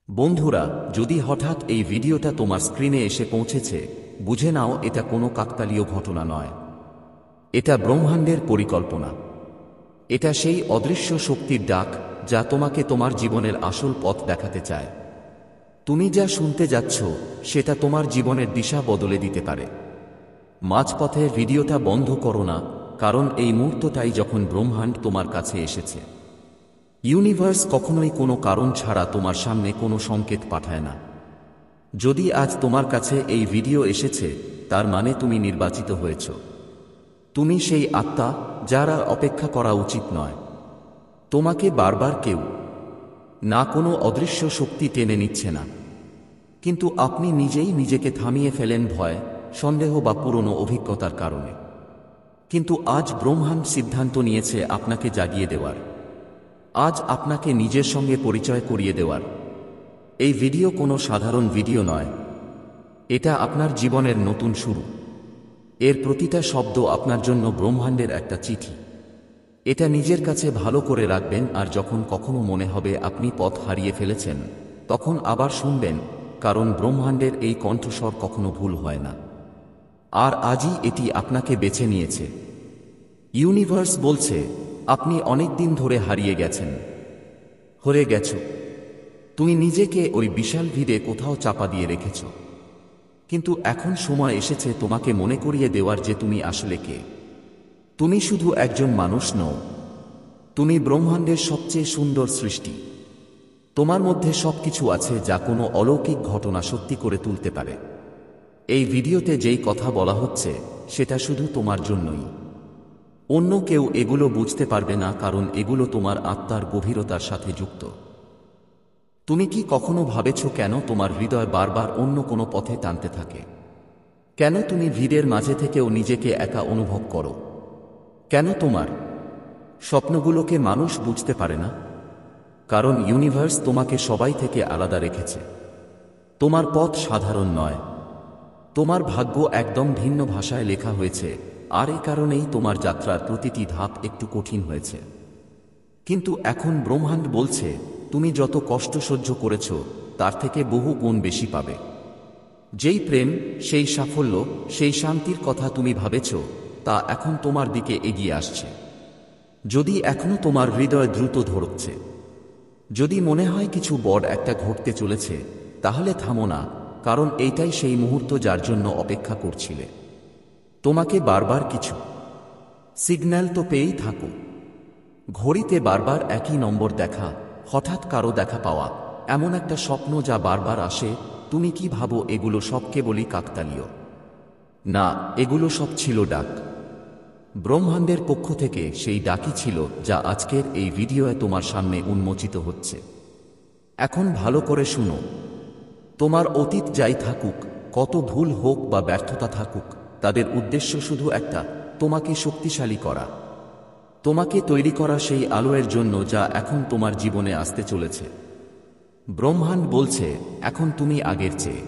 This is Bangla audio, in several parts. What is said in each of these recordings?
বন্ধুরা, যদি হঠাৎ এই ভিডিওটা তোমার স্ক্রিনে এসে পৌঁছেছে, বুঝে নাও এটা কোনো কাকতালীয় ঘটনা নয়। এটা ব্রহ্মাণ্ডের পরিকল্পনা। এটা সেই অদৃশ্য শক্তির ডাক যা তোমাকে তোমার জীবনের আসল পথ দেখাতে চায়। তুমি যা শুনতে যাচ্ছ সেটা তোমার জীবনের দিশা বদলে দিতে পারে। মাঝপথে ভিডিওটা বন্ধ করো না, কারণ এই মুহূর্তটাই যখন ব্রহ্মাণ্ড তোমার কাছে এসেছে। ইউনিভার্স কখনোই কোনো কারণ ছাড়া তোমার সামনে কোনো সংকেত পাঠায় না। যদি আজ তোমার কাছে এই ভিডিও এসেছে, তার মানে তুমি নির্বাচিত হয়েছ। তুমি সেই আত্মা যার আর অপেক্ষা করা উচিত নয়। তোমাকে বারবার কেউ না কোনো অদৃশ্য শক্তি টেনে নিচ্ছে না, কিন্তু আপনি নিজেই নিজেকে থামিয়ে ফেলেন ভয়, সন্দেহ বা পুরনো অভিজ্ঞতার কারণে। কিন্তু আজ ব্রহ্মাণ্ড সিদ্ধান্ত নিয়েছে আপনাকে জাগিয়ে দেওয়ার। আজ আপনাকে নিজের সঙ্গে পরিচয় করিয়ে দেওয়ার। এই ভিডিও কোনো সাধারণ ভিডিও নয়। এটা আপনার জীবনের নতুন শুরু। এর প্রতিটা শব্দ আপনার জন্য ব্রহ্মাণ্ডের একটা চিঠি। এটা নিজের কাছে ভালো করে রাখবেন, আর যখন কখনো মনে হবে আপনি পথ হারিয়ে ফেলেছেন, তখন আবার শুনবেন, কারণ ব্রহ্মাণ্ডের এই কণ্ঠস্বর কখনো ভুল হয় না। আর আজই এটি আপনাকে বেছে নিয়েছে। ইউনিভার্স বলছে, আপনি অনেক দিন ধরে হারিয়ে গেছেন, হরে গেছ। তুমি নিজেকে ওই বিশাল ভিড়ে কোথাও চাপা দিয়ে রেখেছ। কিন্তু এখন সময় এসেছে তোমাকে মনে করিয়ে দেওয়ার যে তুমি আসলে কে। তুমি শুধু একজন মানুষ নও, তুমি ব্রহ্মাণ্ডের সবচেয়ে সুন্দর সৃষ্টি। তোমার মধ্যে সবকিছু আছে যা কোনো অলৌকিক ঘটনা সত্যি করে তুলতে পারে। এই ভিডিওতে যেই কথা বলা হচ্ছে সেটা শুধু তোমার জন্যই। অন্য কেউ এগুলো বুঝতে পারবে না, কারণ এগুলো তোমার আত্মার গভীরতার সাথে যুক্ত। তুমি কি কখনো ভাবেছ কেন তোমার হৃদয় বারবার অন্য কোনো পথে টানতে থাকে? কেন তুমি ভিড়ের মাঝে থেকেও নিজেকে একা অনুভব করো? কেন তোমার স্বপ্নগুলোকে মানুষ বুঝতে পারে না? কারণ ইউনিভার্স তোমাকে সবাই থেকে আলাদা রেখেছে। তোমার পথ সাধারণ নয়। তোমার ভাগ্য একদম ভিন্ন ভাষায় লেখা হয়েছে, আর এই কারণেই তোমার যাত্রার প্রতিটি ধাপ একটু কঠিন হয়েছে। কিন্তু এখন ব্রহ্মাণ্ড বলছে, তুমি যত কষ্ট সহ্য করেছ তার থেকে বহু গুণ বেশি পাবে। যেই প্রেম, সেই সাফল্য, সেই শান্তির কথা তুমি ভাবেছ, তা এখন তোমার দিকে এগিয়ে আসছে। যদি এখনো তোমার হৃদয় দ্রুত ধড়কছে, যদি মনে হয় কিছু বড় একটা ঘটতে চলেছে, তাহলে থামো না, কারণ এইটাই সেই মুহূর্ত যার জন্য অপেক্ষা করছিলে। তোমাকে বারবার কিছু সিগন্যাল তো পেয়েই থাকো। ঘড়িতে বারবার একই নম্বর দেখা, হঠাৎ কারো দেখা পাওয়া, এমন একটা স্বপ্ন যা বারবার আসে। তুমি কি ভাবো এগুলো সব কেবলই কাকতালীয়? না, এগুলো সব ছিল ডাক। ব্রহ্মাণ্ডের পক্ষ থেকে সেই ডাকই ছিল যা আজকের এই ভিডিওয়ে তোমার সামনে উন্মোচিত হচ্ছে। এখন ভালো করে শুনো। তোমার অতীত যাই থাকুক, কত ভুল হোক বা ব্যর্থতা থাকুক, তাদের উদ্দেশ্য শুধু একটা, তোমাকে শক্তিশালী করা। তোমাকে তৈরি করা সেই আলোর জন্য যা এখন তোমার জীবনে আসতে চলেছে। ব্রহ্মাণ্ড বলছে, এখন তুমি আগের চেয়ে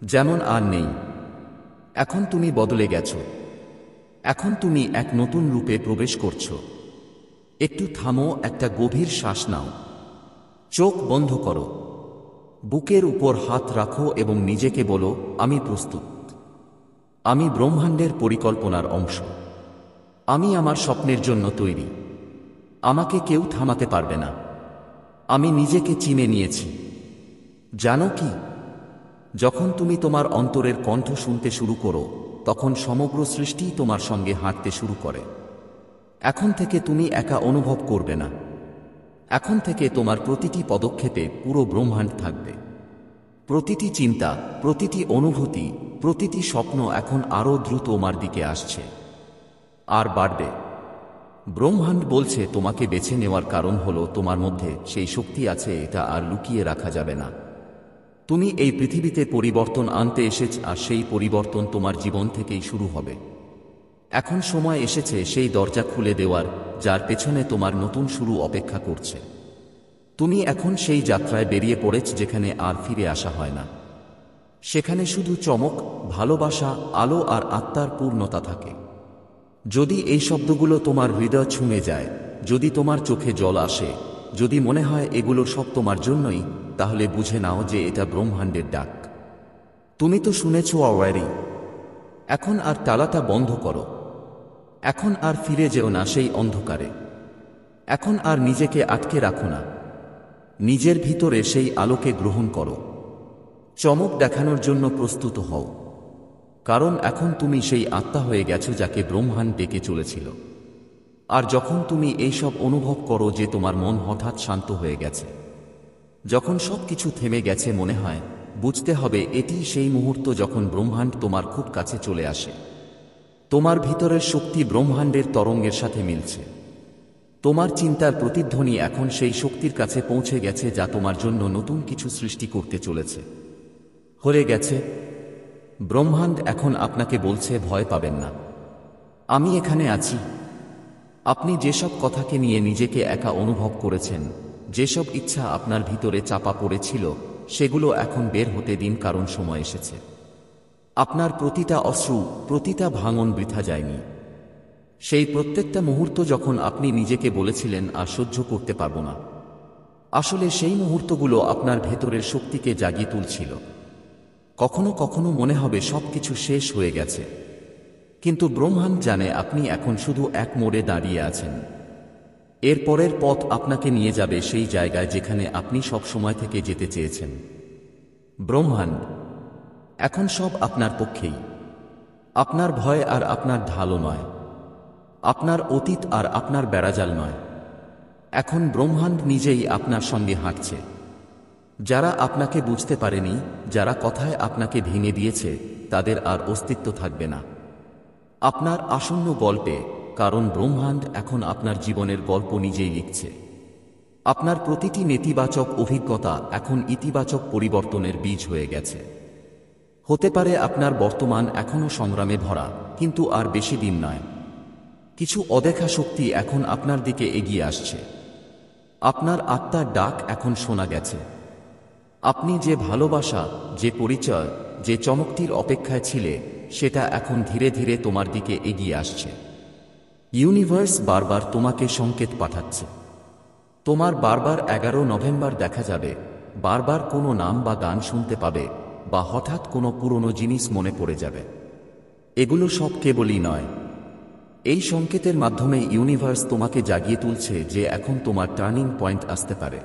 যেমন আর নেই। এখন তুমি বদলে গেছো। এখন তুমি এক নতুন রূপে প্রবেশ করছো। একটু থামো, একটা গভীর শ্বাস নাও। চোখ বন্ধ করো। বুকের উপর হাত রাখো এবং নিজেকে বলো, আমি প্রস্তুত। আমি ব্রহ্মাণ্ডের পরিকল্পনার অংশ। আমি আমার স্বপ্নের জন্য তৈরি। আমাকে কেউ থামাতে পারবে না। আমি নিজেকে চিনে নিয়েছি। জানো কি, যখন তুমি তোমার অন্তরের কণ্ঠ শুনতে শুরু করো, তখন সমগ্র সৃষ্টি তোমার সঙ্গে হাঁটতে শুরু করে। এখন থেকে তুমি একা অনুভব করবে না। এখন থেকে তোমার প্রতিটি পদক্ষেপে পুরো ব্রহ্মাণ্ড থাকবে। প্রতিটি চিন্তা, প্রতিটি অনুভূতি, প্রতিটি স্বপ্ন এখন আরও দ্রুত তোমার দিকে আসছে আর বাড়বে। ব্রহ্মাণ্ড বলছে, তোমাকে বেছে নেওয়ার কারণ হলো তোমার মধ্যে সেই শক্তি আছে, এটা আর লুকিয়ে রাখা যাবে না। তুমি এই পৃথিবীতে পরিবর্তন আনতে এসেছ, আর সেই পরিবর্তন তোমার জীবন থেকেই শুরু হবে। এখন সময় এসেছে সেই দরজা খুলে দেওয়ার, যার পেছনে তোমার নতুন শুরু অপেক্ষা করছে। তুমি এখন সেই যাত্রায় বেরিয়ে পড়েছ যেখানে আর ফিরে আসা হয় না। সেখানে শুধু চমক, ভালোবাসা, আলো আর আত্মার পূর্ণতা থাকে। যদি এই শব্দগুলো তোমার হৃদয় ছুঁয়ে যায়, যদি তোমার চোখে জল আসে, যদি মনে হয় এগুলো সব তোমার জন্যই, তাহলে বুঝে নাও যে এটা ব্রহ্মাণ্ডের ডাক। তুমি তো শুনেছ অলরেডি। এখন আর তালাটা বন্ধ করো। এখন আর ফিরে যেও না সেই অন্ধকারে। এখন আর নিজেকে আটকে রাখো না। নিজের ভিতরে সেই আলোকে গ্রহণ করো। চমক দেখানোর জন্য প্রস্তুত হও। কারণ এখন তুমি সেই আত্মা হয়ে গেছো যাকে ব্রহ্মাণ্ড ডেকে চলেছিল। আর যখন তুমি এইসব অনুভব করো যে তোমার মন হঠাৎ শান্ত হয়ে গেছে, যখন সব কিছু থেমে গেছে, মনে হয় বুঝতে হবে এটি সেই মুহূর্ত যখন ব্রহ্মাণ্ড তোমার খুব কাছে চলে আসে। তোমার ভিতরের শক্তি ব্রহ্মাণ্ডের তরঙ্গের সাথে মিলছে। তোমার চিন্তার প্রতিধ্বনি এখন সেই শক্তির কাছে পৌঁছে গেছে যা তোমার জন্য নতুন কিছু সৃষ্টি করতে চলেছে। হয়ে গেছে। ব্রহ্মাণ্ড এখন আপনাকে বলছে ভয় পাবেন না, আমি এখানে আছি। আপনি যেসব কথাকে নিয়ে নিজেকে একা অনুভব করেছেন, যেসব ইচ্ছা আপনার ভিতরে চাপা পড়েছিল, সেগুলো এখন বের হতে দিন, কারণ সময় এসেছে। আপনার প্রতিটা অশ্রু, প্রতিটা ভাঙন বৃথা যায়নি। সেই প্রত্যেকটা মুহূর্ত যখন আপনি নিজেকে বলেছিলেন আর সহ্য করতে পারব না, আসলে সেই মুহূর্তগুলো আপনার ভেতরের শক্তিকে জাগিয়ে তুলছিল। কখনো কখনো মনে হবে সবকিছু শেষ হয়ে গেছে, কিন্তু ব্রহ্মাণ্ড জানে আপনি এখন শুধু এক মোড়ে দাঁড়িয়ে আছেন। এর পরের পথ আপনাকে নিয়ে যাবে সেই জায়গায় যেখানে আপনি সব সময় থেকে যেতে চেয়েছেন। ব্রহ্মাণ্ড এখন সব আপনার পক্ষেই। আপনার ভয় আর আপনার ঢালও নয়, আপনার অতীত আর আপনার বেড়াজাল নয়। এখন ব্রহ্মাণ্ড নিজেই আপনার সঙ্গে হাঁটছে। যারা আপনাকে বুঝতে পারেনি, যারা কথায় আপনাকে ভেঙে দিয়েছে, তাদের আর অস্তিত্ব থাকবে না আপনার আসন্ন গল্পে, কারণ ব্রহ্মাণ্ড এখন আপনার জীবনের গল্প নিজেই লিখছে। আপনার প্রতিটি নেতিবাচক অভিজ্ঞতা এখন ইতিবাচক পরিবর্তনের বীজ হয়ে গেছে। হতে পারে আপনার বর্তমান এখনও সংগ্রামে ভরা, কিন্তু আর বেশি দিন নয়। কিছু অদেখা শক্তি এখন আপনার দিকে এগিয়ে আসছে। আপনার আত্মার ডাক এখন শোনা গেছে। আপনি যে ভালোবাসা, যে পরিচয়, যে চমকটির অপেক্ষায় ছিলে, সেটা এখন ধীরে ধীরে তোমার দিকে এগিয়ে আসছে। ইউনিভার্স বারবার তোমাকে সংকেত পাঠাচ্ছে। তোমার বারবার 11 নভেম্বর দেখা যাবে, বারবার কোনো নাম বা গান শুনতে পাবে, বা হঠাৎ কোনো পুরনো জিনিস মনে পড়ে যাবে। এগুলো সব কেবলই নয়, এই সংকেতের মাধ্যমে ইউনিভার্স তোমাকে জাগিয়ে তুলছে যে এখন তোমার টার্নিং পয়েন্ট আসতে পারে।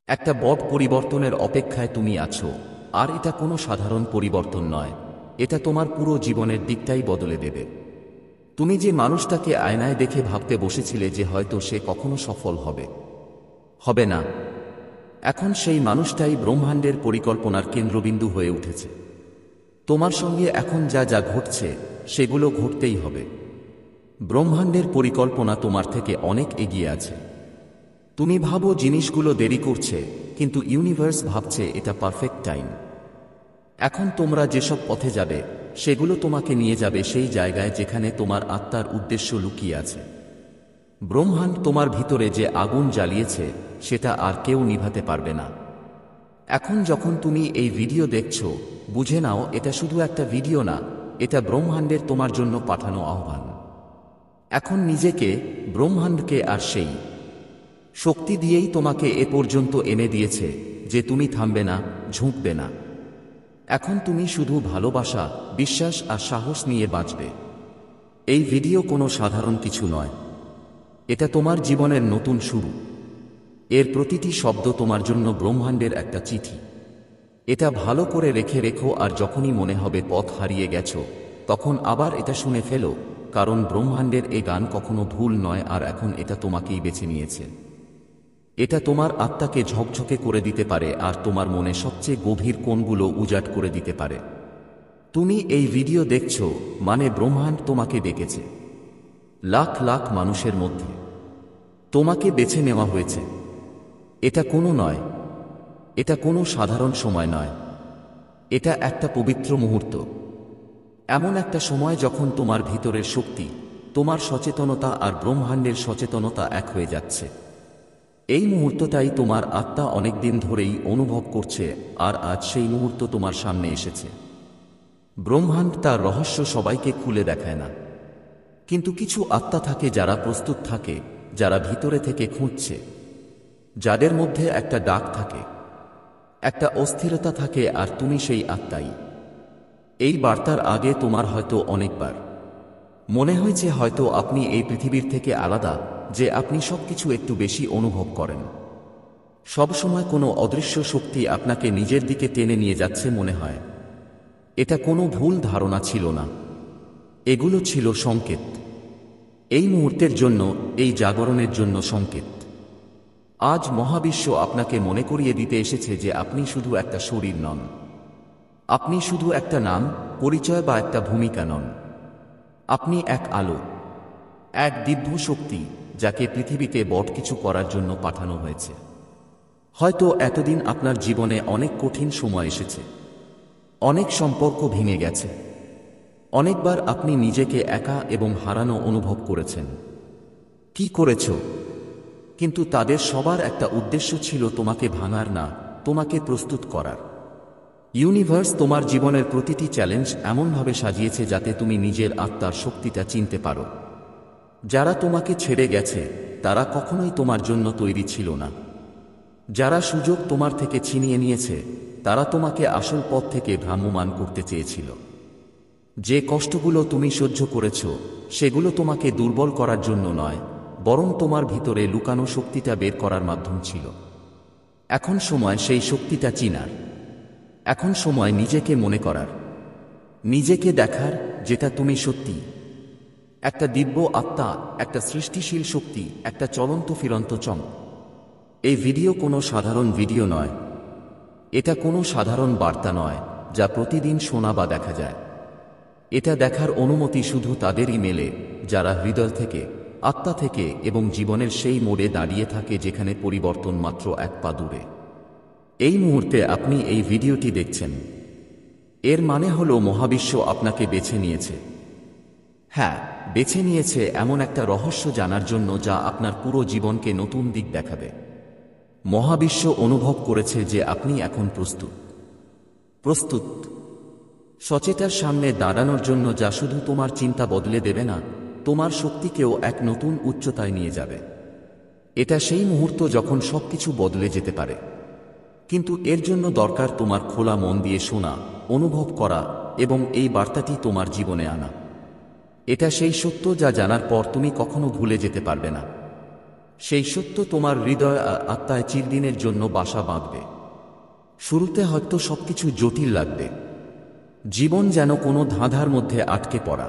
একটা বড় পরিবর্তনের অপেক্ষায় তুমি আছো, আর এটা কোনো সাধারণ পরিবর্তন নয়, এটা তোমার পুরো জীবনের দিকটাই বদলে দেবে। তুমি যে মানুষটাকে আয়নায় দেখে ভাবতে বসেছিলে যে হয়তো সে কখনো সফল হবে না, এখন সেই মানুষটাই ব্রহ্মাণ্ডের পরিকল্পনার কেন্দ্রবিন্দু হয়ে উঠেছে। তোমার সঙ্গে এখন যা যা ঘটছে, সেগুলো ঘটতেই হবে। ব্রহ্মাণ্ডের পরিকল্পনা তোমার থেকে অনেক এগিয়ে আছে। তুমি ভাবো জিনিসগুলো দেরি করছে, কিন্তু ইউনিভার্স ভাবছে এটা পারফেক্ট টাইম। এখন তোমরা যেসব পথে যাবে, সেগুলো তোমাকে নিয়ে যাবে সেই জায়গায় যেখানে তোমার আত্মার উদ্দেশ্য লুকিয়ে আছে। ব্রহ্মাণ্ড তোমার ভিতরে যে আগুন জ্বালিয়েছে, সেটা আর কেউ নিভাতে পারবে না। এখন যখন তুমি এই ভিডিও দেখছো, বুঝে নাও এটা শুধু একটা ভিডিও না, এটা ব্রহ্মাণ্ডের তোমার জন্য পাঠানো আহ্বান। এখন নিজেকে, ব্রহ্মাণ্ডকে আর সেই শক্তি দিয়েই তোমাকে এ পর্যন্ত এনে দিয়েছে যে তুমি থামবে না, ঝুঁকবে না। এখন তুমি শুধু ভালোবাসা, বিশ্বাস আর সাহস নিয়ে বাঁচবে। এই ভিডিও কোনো সাধারণ কিছু নয়, এটা তোমার জীবনের নতুন শুরু। এর প্রতিটি শব্দ তোমার জন্য ব্রহ্মাণ্ডের একটা চিঠি। এটা ভালো করে রেখো, আর যখনই মনে হবে পথ হারিয়ে গেছো, তখন আবার এটা শুনে ফেলো, কারণ ব্রহ্মাণ্ডের এ গান কখনো ভুল নয়, আর এখন এটা তোমাকেই বেছে নিয়েছে। এটা তোমার আত্মাকে ঝকঝকে করে দিতে পারে, আর তোমার মনে সবচেয়ে গভীর কোণগুলো উজাট করে দিতে পারে। তুমি এই ভিডিও দেখছো, মানে ব্রহ্মাণ্ড তোমাকে ডেকেছে। লাখ লাখ মানুষের মধ্যে তোমাকে বেছে নেওয়া হয়েছে। এটা কোনো সাধারণ সময় নয়, এটা একটা পবিত্র মুহূর্ত। এমন একটা সময় যখন তোমার ভিতরের শক্তি, তোমার সচেতনতা আর ব্রহ্মাণ্ডের সচেতনতা এক হয়ে যাচ্ছে। এই মুহূর্তটাই তোমার আত্মা অনেকদিন ধরেই অনুভব করছে, আর আজ সেই মুহূর্ত তোমার সামনে এসেছে। ব্রহ্মাণ্ড তার রহস্য সবাইকে খুলে দেখায় না, কিন্তু কিছু আত্মা থাকে যারা প্রস্তুত থাকে, যারা ভিতরে থেকে খুঁজছে, যাদের মধ্যে একটা ডাক থাকে। একটা অস্থিরতা থাকে আর তুমি সেই আত্মাই। এই বার্তার আগে তোমার হয়তো অনেকবার মনে হয়েছে হয়তো আপনি এই পৃথিবীর থেকে আলাদা, যে আপনি সবকিছু একটু বেশি অনুভব করেন। সবসময় কোনো অদৃশ্য শক্তি আপনাকে নিজের দিকে টেনে নিয়ে যাচ্ছে মনে হয়। এটা কোনো ভুল ধারণা ছিল না, এগুলো ছিল সংকেত। এই মুহূর্তের জন্য, এই জাগরণের জন্য সংকেত। আজ মহাবিশ্ব আপনাকে মনে করিয়ে দিতে এসেছে যে আপনি শুধু একটা শরীর নন, আপনি শুধু একটা নাম, পরিচয় বা একটা ভূমিকা নন। আপনি এক আলো, এক দিব্য শক্তি, যাকে পৃথিবীতে বড় কিছু করার জন্য পাঠানো হয়েছে। হয়তো এতদিন আপনার জীবনে অনেক কঠিন সময় এসেছে, অনেক সম্পর্ক ভেঙে গেছে, অনেকবার আপনি নিজেকে একা এবং হারানো অনুভব করেছেন। কি করেছ? কিন্তু তাদের সবার একটা উদ্দেশ্য ছিল তোমাকে ভাঙার না, তোমাকে প্রস্তুত করার। ইউনিভার্স তোমার জীবনের প্রতিটি চ্যালেঞ্জ এমনভাবে সাজিয়েছে যাতে তুমি নিজের আত্মার শক্তিটা চিনতে পারো। যারা তোমাকে ছেড়ে গেছে তারা কখনোই তোমার জন্য তৈরি ছিল না। যারা সুযোগ তোমার থেকে ছিনিয়ে নিয়েছে তারা তোমাকে আসল পথ থেকে ভ্রাম্যমাণ করতে চেয়েছিল। যে কষ্টগুলো তুমি সহ্য করেছ সেগুলো তোমাকে দুর্বল করার জন্য নয়, বরং তোমার ভিতরে লুকানো শক্তিটা বের করার মাধ্যম ছিল। এখন সময় সেই শক্তিটা চিনার। এখন সময় নিজেকে মনে করার, নিজেকে দেখার যেটা তুমি সত্যি। একটা দিব্য আত্মা, একটা সৃষ্টিশীল শক্তি, একটা চলন্ত ফিরন্ত চমক। এই ভিডিও কোনো সাধারণ ভিডিও নয়, এটা কোনো সাধারণ বার্তা নয় যা প্রতিদিন শোনা বা দেখা যায়। এটা দেখার অনুমতি শুধু তাদেরই মেলে যারা হৃদয় থেকে, আত্মা থেকে এবং জীবনের সেই মোড়ে দাঁড়িয়ে থাকে যেখানে পরিবর্তন মাত্র এক পা দূরে। এই মুহূর্তে আপনি এই ভিডিওটি দেখছেন, এর মানে হলো মহাবিশ্ব আপনাকে বেছে নিয়েছে। হ্যাঁ, বেছে নিয়েছে এমন একটা রহস্য জানার জন্য যা আপনার পুরো জীবনকে নতুন দিক দেখাবে। মহাবিশ্ব অনুভব করেছে যে আপনি এখন প্রস্তুত। প্রস্তুত সচেতনার সামনে দাঁড়ানোর জন্য, যা শুধু তোমার চিন্তা বদলে দেবে না, তোমার শক্তিকেও এক নতুন উচ্চতায় নিয়ে যাবে। এটা সেই মুহূর্ত যখন সবকিছু বদলে যেতে পারে, কিন্তু এর জন্য দরকার তোমার খোলা মন দিয়ে শোনা, অনুভব করা এবং এই বার্তাটি তোমার জীবনে আনা। এটা সেই সত্য যা জানার পর তুমি কখনো ভুলে যেতে পারবে না। সেই সত্য তোমার হৃদয় আর আত্মায় চিরদিনের জন্য বাসা বাঁধবে। শুরুতে হয়তো সবকিছু জটিল লাগবে, জীবন যেন কোনো ধাঁধার মধ্যে আটকে পড়া।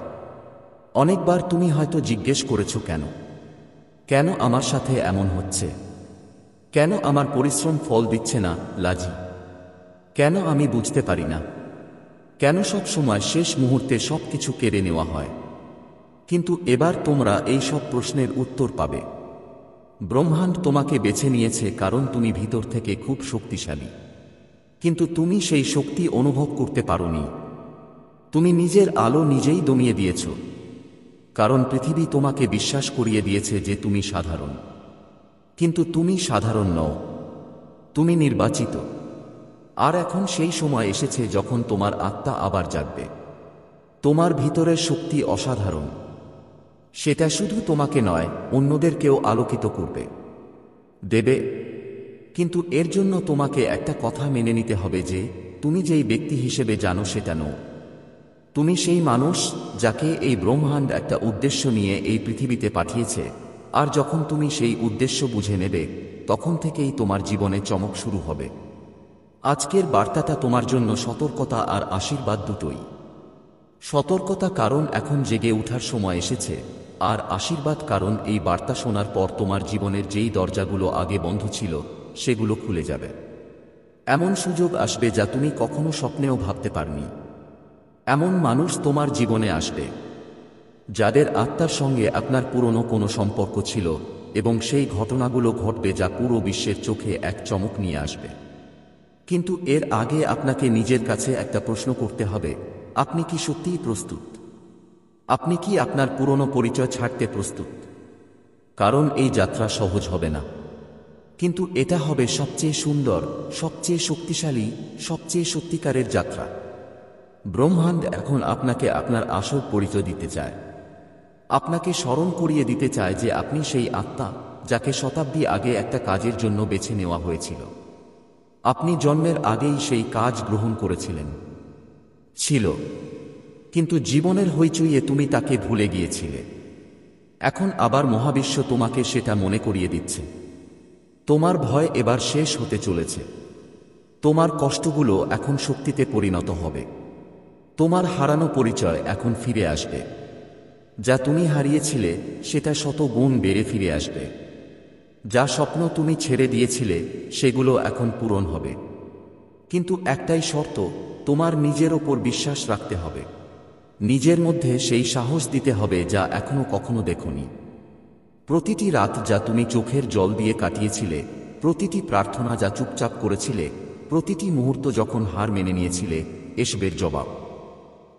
অনেকবার তুমি হয়তো জিজ্ঞেস করেছো, কেন কেন আমার সাথে এমন হচ্ছে? কেন আমার পরিশ্রম ফল দিচ্ছে না? লাজি কেন আমি বুঝতে পারি না? কেন সব সময় শেষ মুহূর্তে সবকিছু কেড়ে নেওয়া হয়? কিন্তু এবার তোমরা এই সব প্রশ্নের উত্তর পাবে। ব্রহ্মাণ্ড তোমাকে বেছে নিয়েছে কারণ তুমি ভিতর থেকে খুব শক্তিশালী, কিন্তু তুমি সেই শক্তি অনুভব করতে পারোনি। তুমি নিজের আলো নিজেই দমিয়ে দিয়েছ, কারণ পৃথিবী তোমাকে বিশ্বাস করিয়ে দিয়েছে যে তুমি সাধারণ। কিন্তু তুমি সাধারণ নও, তুমি নির্বাচিত। আর এখন সেই সময় এসেছে যখন তোমার আত্মা আবার জাগবে। তোমার ভিতরের শক্তি অসাধারণ, সেটা শুধু তোমাকে নয়, অন্যদেরকেও আলোকিত করবে, দেবে। কিন্তু এর জন্য তোমাকে একটা কথা মেনে নিতে হবে যে তুমি যেই ব্যক্তি হিসেবে জানো সেটা নও। তুমি সেই মানুষ যাকে এই ব্রহ্মাণ্ড একটা উদ্দেশ্য নিয়ে এই পৃথিবীতে পাঠিয়েছে। আর যখন তুমি সেই উদ্দেশ্য বুঝে নেবে, তখন থেকেই তোমার জীবনে চমক শুরু হবে। আজকের বার্তাটা তোমার জন্য সতর্কতা আর আশীর্বাদ দুটোই। সতর্কতা কারণ এখন জেগে ওঠার সময় এসেছে, আর আশীর্বাদ কারণ এই বার্তা শোনার পর তোমার জীবনের যেই দরজাগুলো আগে বন্ধ ছিল সেগুলো খুলে যাবে। এমন সুযোগ আসবে যা তুমি কখনো স্বপ্নেও ভাবতে পারনি। এমন মানুষ তোমার জীবনে আসবে যাদের আত্মার সঙ্গে আপনার পুরনো কোনো সম্পর্ক ছিল, এবং সেই ঘটনাগুলো ঘটবে যা পুরো বিশ্বের চোখে এক চমক নিয়ে আসবে। কিন্তু এর আগে আপনাকে নিজের কাছে একটা প্রশ্ন করতে হবে, আপনি কি সত্যিই প্রস্তুত? আপনি কি আপনার পুরনো পরিচয় ছাড়তে প্রস্তুত? কারণ এই যাত্রা সহজ হবে না, কিন্তু এটা হবে সবচেয়ে সুন্দর, সবচেয়ে শক্তিশালী, সবচেয়ে সত্যিকারের যাত্রা। ব্রহ্মাণ্ড এখন আপনাকে আপনার আসল পরিচয় দিতে চায়। আপনাকে স্মরণ করিয়ে দিতে চায় যে আপনি সেই আত্মা যাকে শতাব্দী আগে একটা কাজের জন্য বেছে নেওয়া হয়েছিল। আপনি জন্মের আগেই সেই কাজ গ্রহণ করেছিলেন। ছিল, কিন্তু জীবনের হইচইয়ে তুমি তাকে ভুলে গিয়েছিলে। এখন আবার মহাবিশ্ব তোমাকে সেটা মনে করিয়ে দিচ্ছে। তোমার ভয় এবার শেষ হতে চলেছে। তোমার কষ্টগুলো এখন শক্তিতে পরিণত হবে। তোমার হারানো পরিচয় এখন ফিরে আসবে। যা তুমি হারিয়েছিলে সেটা শত গুণ বেড়ে ফিরে আসবে। যা স্বপ্ন তুমি ছেড়ে দিয়েছিলে সেগুলো এখন পূরণ হবে। কিন্তু একটাই শর্ত, তোমার নিজের ওপর বিশ্বাস রাখতে হবে। নিজের মধ্যে সেই সাহস দিতে হবে যা এখনো কখনো দেখোনি। প্রতিটি রাত যা তুমি চোখের জল দিয়ে কাটিয়েছিলে, প্রতিটি প্রার্থনা যা চুপচাপ করেছিলে, প্রতিটি মুহূর্ত যখন হার মেনে নিয়েছিলে, এসবের জবাব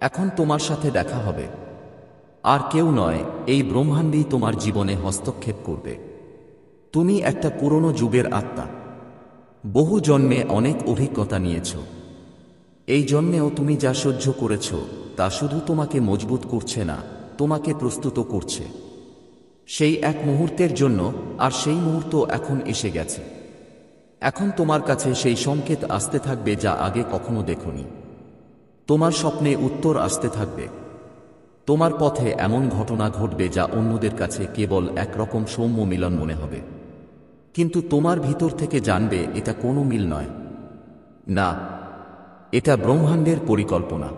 এখন তোমার সাথে দেখা হবে। আর কেউ নয়, এই ব্রহ্মাণ্ডই তোমার জীবনে হস্তক্ষেপ করবে। তুমি একটা পুরনো যুগের আত্মা। বহু জন্মে অনেক অভিজ্ঞতা নিয়েছ। এই জন্মেও তুমি যা সহ্য করেছ তা শুধু তোমাকে মজবুত করছে না, তোমাকে প্রস্তুত করছে সেই এক মুহূর্তের জন্য। আর সেই মুহূর্ত এখন এসে গেছে। এখন তোমার কাছে সেই সংকেত আসতে থাকবে যা আগে কখনো দেখোনি। তোমার স্বপ্নে উত্তর আসতে থাকবে। তোমার পথে এমন ঘটনা ঘটবে যা অন্যদের কাছে কেবল একরকম সৌম্য মিলন মনে হবে, কিন্তু তোমার ভিতর থেকে জানবে এটা কোনো মিল নয়। না, এটা ব্রহ্মাণ্ডের পরিকল্পনা।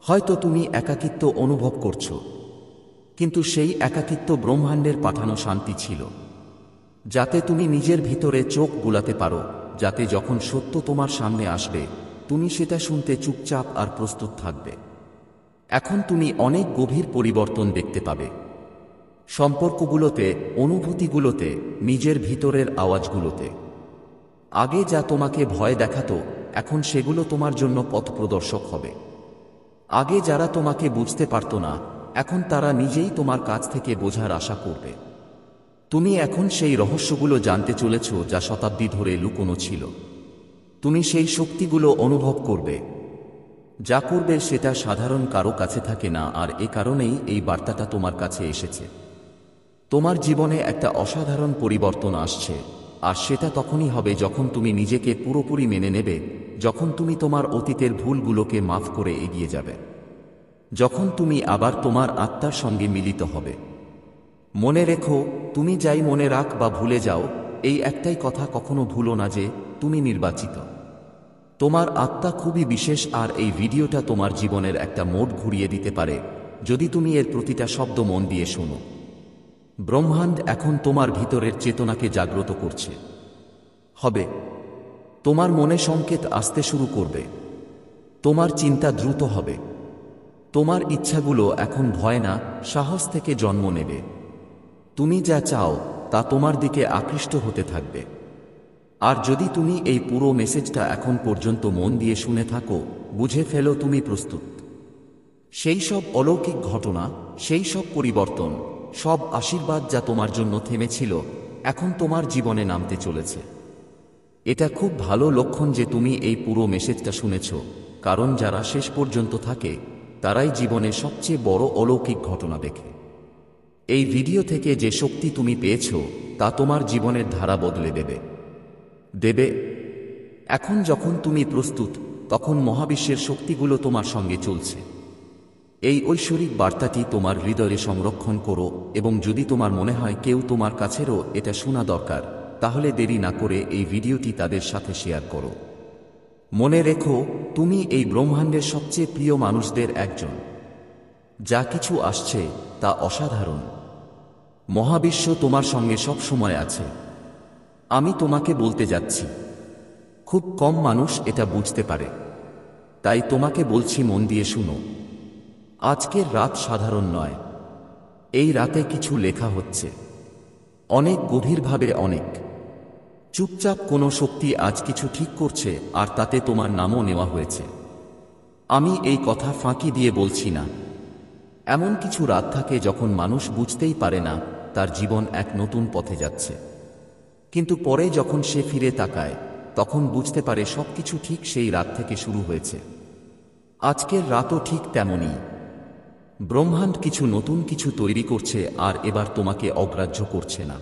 হয়তো তুমি একাকিত্ব অনুভব করছো, কিন্তু সেই একাকিত্ব ব্রহ্মাণ্ডের পাঠানো শান্তি ছিল, যাতে তুমি নিজের ভিতরে চোখ বুলাতে পারো, যাতে যখন সত্য তোমার সামনে আসবে তুমি সেটা শুনতে চুপচাপ আর প্রস্তুত থাকবে। এখন তুমি অনেক গভীর পরিবর্তন দেখতে পাবে। সম্পর্কগুলোতে, অনুভূতিগুলোতে, নিজের ভিতরের আওয়াজগুলোতে। আগে যা তোমাকে ভয় দেখাতো এখন সেগুলো তোমার জন্য পথপ্রদর্শক হবে। আগে যারা তোমাকে বুঝতে পারত না এখন তারা নিজেই তোমার কাছ থেকে বোঝার আশা করবে। তুমি এখন সেই রহস্যগুলো জানতে চলেছ যা শতাব্দী ধরে লুকোনো ছিল। তুমি সেই শক্তিগুলো অনুভব করবে। যা করবে সেটা সাধারণ কারো কাছে থাকে না, আর এ কারণেই এই বার্তাটা তোমার কাছে এসেছে। তোমার জীবনে একটা অসাধারণ পরিবর্তন আসছে, আর সেটা তখনই হবে যখন তুমি নিজেকে পুরোপুরি মেনে নেবে, যখন তুমি তোমার অতীতের ভুলগুলোকে মাফ করে এগিয়ে যাবে, যখন তুমি আবার তোমার আত্মার সঙ্গে মিলিত হবে। মনে রেখো, তুমি যাই মনে রাখ বা ভুলে যাও, এই একটাই কথা কখনো ভুলো না যে তুমি নির্বাচিত। তোমার আত্মা খুবই বিশেষ, আর এই ভিডিওটা তোমার জীবনের একটা মোড় ঘুরিয়ে দিতে পারে যদি তুমি এর প্রতিটা শব্দ মন দিয়ে শোনো। ব্রহ্মাণ্ড এখন তোমার ভিতরের চেতনাকে জাগ্রত করছে। হবে, তোমার মনে সংকেত আসতে শুরু করবে। তোমার চিন্তা দ্রুত হবে। তোমার ইচ্ছাগুলো এখন ভয় না, সাহস থেকে জন্ম নেবে। তুমি যা চাও তা তোমার দিকে আকৃষ্ট হতে থাকবে। আর যদি তুমি এই পুরো মেসেজটা এখন পর্যন্ত মন দিয়ে শুনে থাকো, বুঝে ফেলো তুমি প্রস্তুত। সেই সব অলৌকিক ঘটনা, সেই সব পরিবর্তন, সব আশীর্বাদ যা তোমার জন্য থেমেছিল এখন তোমার জীবনে নামতে চলেছে। এটা খুব ভালো লক্ষণ যে তুমি এই পুরো মেসেজটা শুনেছ, কারণ যারা শেষ পর্যন্ত থাকে তারাই জীবনে সবচেয়ে বড় অলৌকিক ঘটনা দেখে। এই ভিডিও থেকে যে শক্তি তুমি পেয়েছ তা তোমার জীবনের ধারা বদলে দেবে। এখন যখন তুমি প্রস্তুত, তখন মহাবিশ্বের শক্তিগুলো তোমার সঙ্গে চলছে। এই ঐশ্বরিক বার্তাটি তোমার হৃদয়ে সংরক্ষণ করো, এবং যদি তোমার মনে হয় কেউ তোমার কাছেরও এটা শোনা দরকার, তাহলে দেরি না করে এই ভিডিওটি তাদের সাথে শেয়ার করো। মনে রেখো, তুমি এই ব্রহ্মাণ্ডের সবচেয়ে প্রিয় মানুষদের একজন। যা কিছু আসছে তা অসাধারণ। মহাবিশ্ব তোমার সঙ্গে সব সময় আছে। আমি তোমাকে বলতে যাচ্ছি, খুব কম মানুষ এটা বুঝতে পারে, তাই তোমাকে বলছি মন দিয়ে শুনো। আজকের রাত সাধারণ নয়। এই রাতে কিছু লেখা হচ্ছে, অনেক গভীরভাবে, অনেক চুপচাপ। কোনো শক্তি আজ কিছু ঠিক করছে, আর তাতে তোমার নামও নেওয়া হয়েছে। আমি এই কথা ফাঁকি দিয়ে বলছি না। এমন কিছু রাত থাকে যখন মানুষ বুঝতেই পারে না তার জীবন এক নতুন পথে যাচ্ছে, কিন্তু পরে যখন সে ফিরে তাকায় তখন বুঝতে পারে সবকিছু ঠিক সেই রাত থেকে শুরু হয়েছে। আজকের রাতও ঠিক তেমনই। ব্রহ্মাণ্ড কিছু নতুন কিছু তৈরি করছে, আর এবার তোমাকে অগ্রাহ্য করছে না।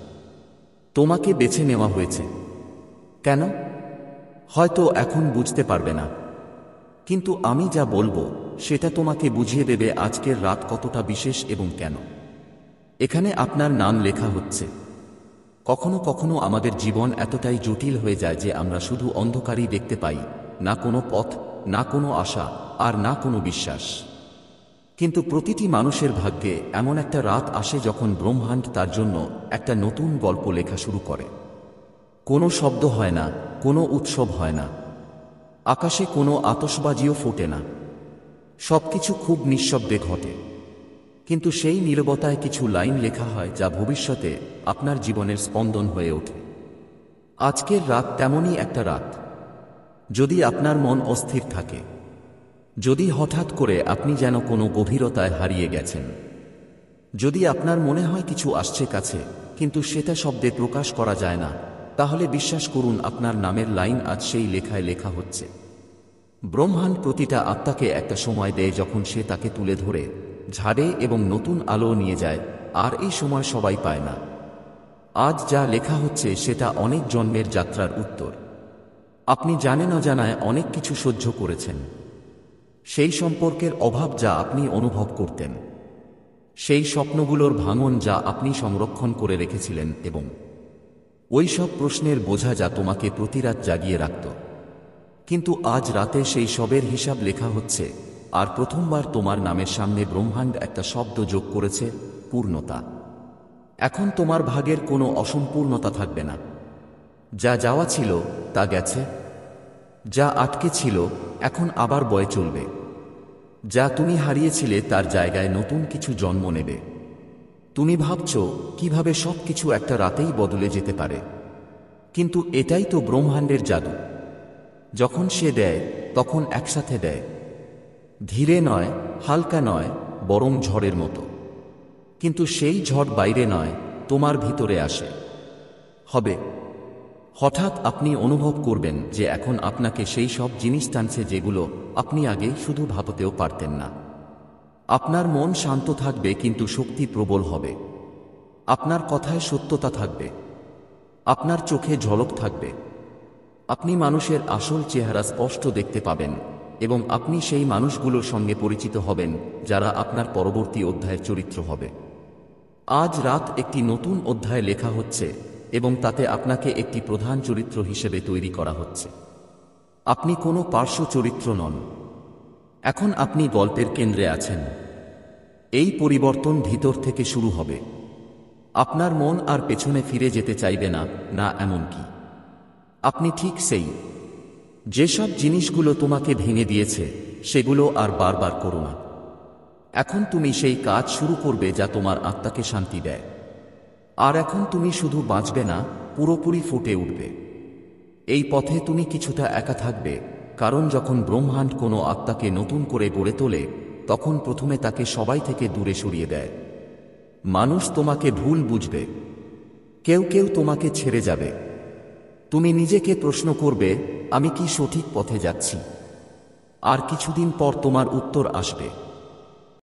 তোমাকে বেছে নেওয়া হয়েছে। কেন? হয়তো এখন বুঝতে পারবে না, কিন্তু আমি যা বলবো সেটা তোমাকে বুঝিয়ে দেবে আজকের রাত কতটা বিশেষ এবং কেন এখানে আপনার নাম লেখা হচ্ছে। কখনো কখনো আমাদের জীবন এতটাই জটিল হয়ে যায় যে আমরা শুধু অন্ধকারই দেখতে পাই, না কোনো পথ, না কোনো আশা, আর না কোনো বিশ্বাস। কিন্তু প্রতিটি মানুষের ভাগ্যে এমন একটা রাত আসে যখন ব্রহ্মাণ্ড তার জন্য একটা নতুন গল্প লেখা শুরু করে। কোনো শব্দ হয় না, কোনো উৎসব হয় না, আকাশে কোনো আতশবাজিও ফোটে না, সবকিছু খুব নিঃশব্দে ঘটে। কিন্তু সেই নীরবতায় কিছু লাইন লেখা হয় যা ভবিষ্যতে আপনার জীবনের স্পন্দন হয়ে ওঠে। আজকের রাত তেমনই একটা রাত। যদি আপনার মন অস্থির থাকে, যদি হঠাৎ করে আপনি যেন কোনো গভীরতায় হারিয়ে গেছেন, যদি আপনার মনে হয় কিছু আসছে কাছে কিন্তু সেটা শব্দে প্রকাশ করা যায় না, তাহলে বিশ্বাস করুন আপনার নামের লাইন আজ সেই লেখায় লেখা হচ্ছে। ব্রহ্মাণ্ড প্রতিটা আত্মাকে একটা সময় দেয় যখন সে তাকে তুলে ধরে, ঝাড়ে এবং নতুন আলো নিয়ে যায়, আর এই সময় সবাই পায় না। আজ যা লেখা হচ্ছে সেটা অনেক জন্মের যাত্রার উত্তর। আপনি জানেন অজানায় অনেক কিছু সহ্য করেছেন, সেই সম্পর্কের অভাব যা আপনি অনুভব করতেন, সেই স্বপ্নগুলোর ভাঙন যা আপনি সংরক্ষণ করে রেখেছিলেন, এবং ওই সব প্রশ্নের বোঝা যা তোমাকে প্রতিরাত জাগিয়ে রাখত। কিন্তু আজ রাতে সেই সবের হিসাব লেখা হচ্ছে, আর প্রথমবার তোমার নামের সামনে ব্রহ্মাণ্ড একটা শব্দ যোগ করেছে, পূর্ণতা। এখন তোমার ভাগের কোনো অসম্পূর্ণতা থাকবে না। যা যাওয়া ছিল তা গেছে, যা আটকে ছিল এখন আবার বয়ে চলবে, যা তুমি হারিয়েছিলে তার জায়গায় নতুন কিছু জন্ম নেবে। তুমি ভাবছ কিভাবে সব কিছু একটা রাতেই বদলে যেতে পারে, কিন্তু এটাই তো ব্রহ্মাণ্ডের জাদু। যখন সে দেয় তখন একসাথে দেয়, ধীরে নয়, হালকা নয়, বরং ঝড়ের মতো। কিন্তু সেই ঝড় বাইরে নয়, তোমার ভিতরে আসে। হবে হঠাৎ আপনি অনুভব করবেন যে এখন আপনাকে সেই সব জিনিস টানছে যেগুলো আপনি আগে শুধু ভাবতেও পারতেন না। আপনার মন শান্ত থাকবে কিন্তু শক্তি প্রবল হবে। আপনার কথায় সত্যতা থাকবে, আপনার চোখে ঝলক থাকবে। আপনি মানুষের আসল চেহারা স্পষ্ট দেখতে পাবেন, এবং আপনি সেই মানুষগুলোর সঙ্গে পরিচিত হবেন যারা আপনার পরবর্তী অধ্যায়ের চরিত্র হবে। আজ রাত একটি নতুন অধ্যায় লেখা হচ্ছে, এবং তাতে আপনাকে একটি প্রধান চরিত্র হিসেবে তৈরি করা হচ্ছে। আপনি কোনো পার্শ্ব চরিত্র নন, এখন আপনি গল্পের কেন্দ্রে আছেন। এই পরিবর্তন ভিতর থেকে শুরু হবে। আপনার মন আর পেছনে ফিরে যেতে চাইবে না, না এমনকি আপনি ঠিক সেই যেসব জিনিসগুলো তোমাকে ভেঙে দিয়েছে সেগুলো আর বারবার করো না। এখন তুমি সেই কাজ শুরু করবে যা তোমার আত্মাকে শান্তি দেয়। আর এখন তুমি শুধু বাঁচবে না, পুরোপুরি ফুটে উঠবে। এই পথে তুমি কিছুটা একা থাকবে, কারণ যখন ব্রহ্মাণ্ড কোনো আত্মাকে নতুন করে গড়ে তোলে তখন প্রথমে তাকে সবাই থেকে দূরে সরিয়ে দেয়। মানুষ তোমাকে ভুল বুঝবে, কেউ কেউ তোমাকে ছেড়ে যাবে। তুমি নিজেকে প্রশ্ন করবে, আমি কি সঠিক পথে যাচ্ছি? আর কিছুদিন পর তোমার উত্তর আসবে।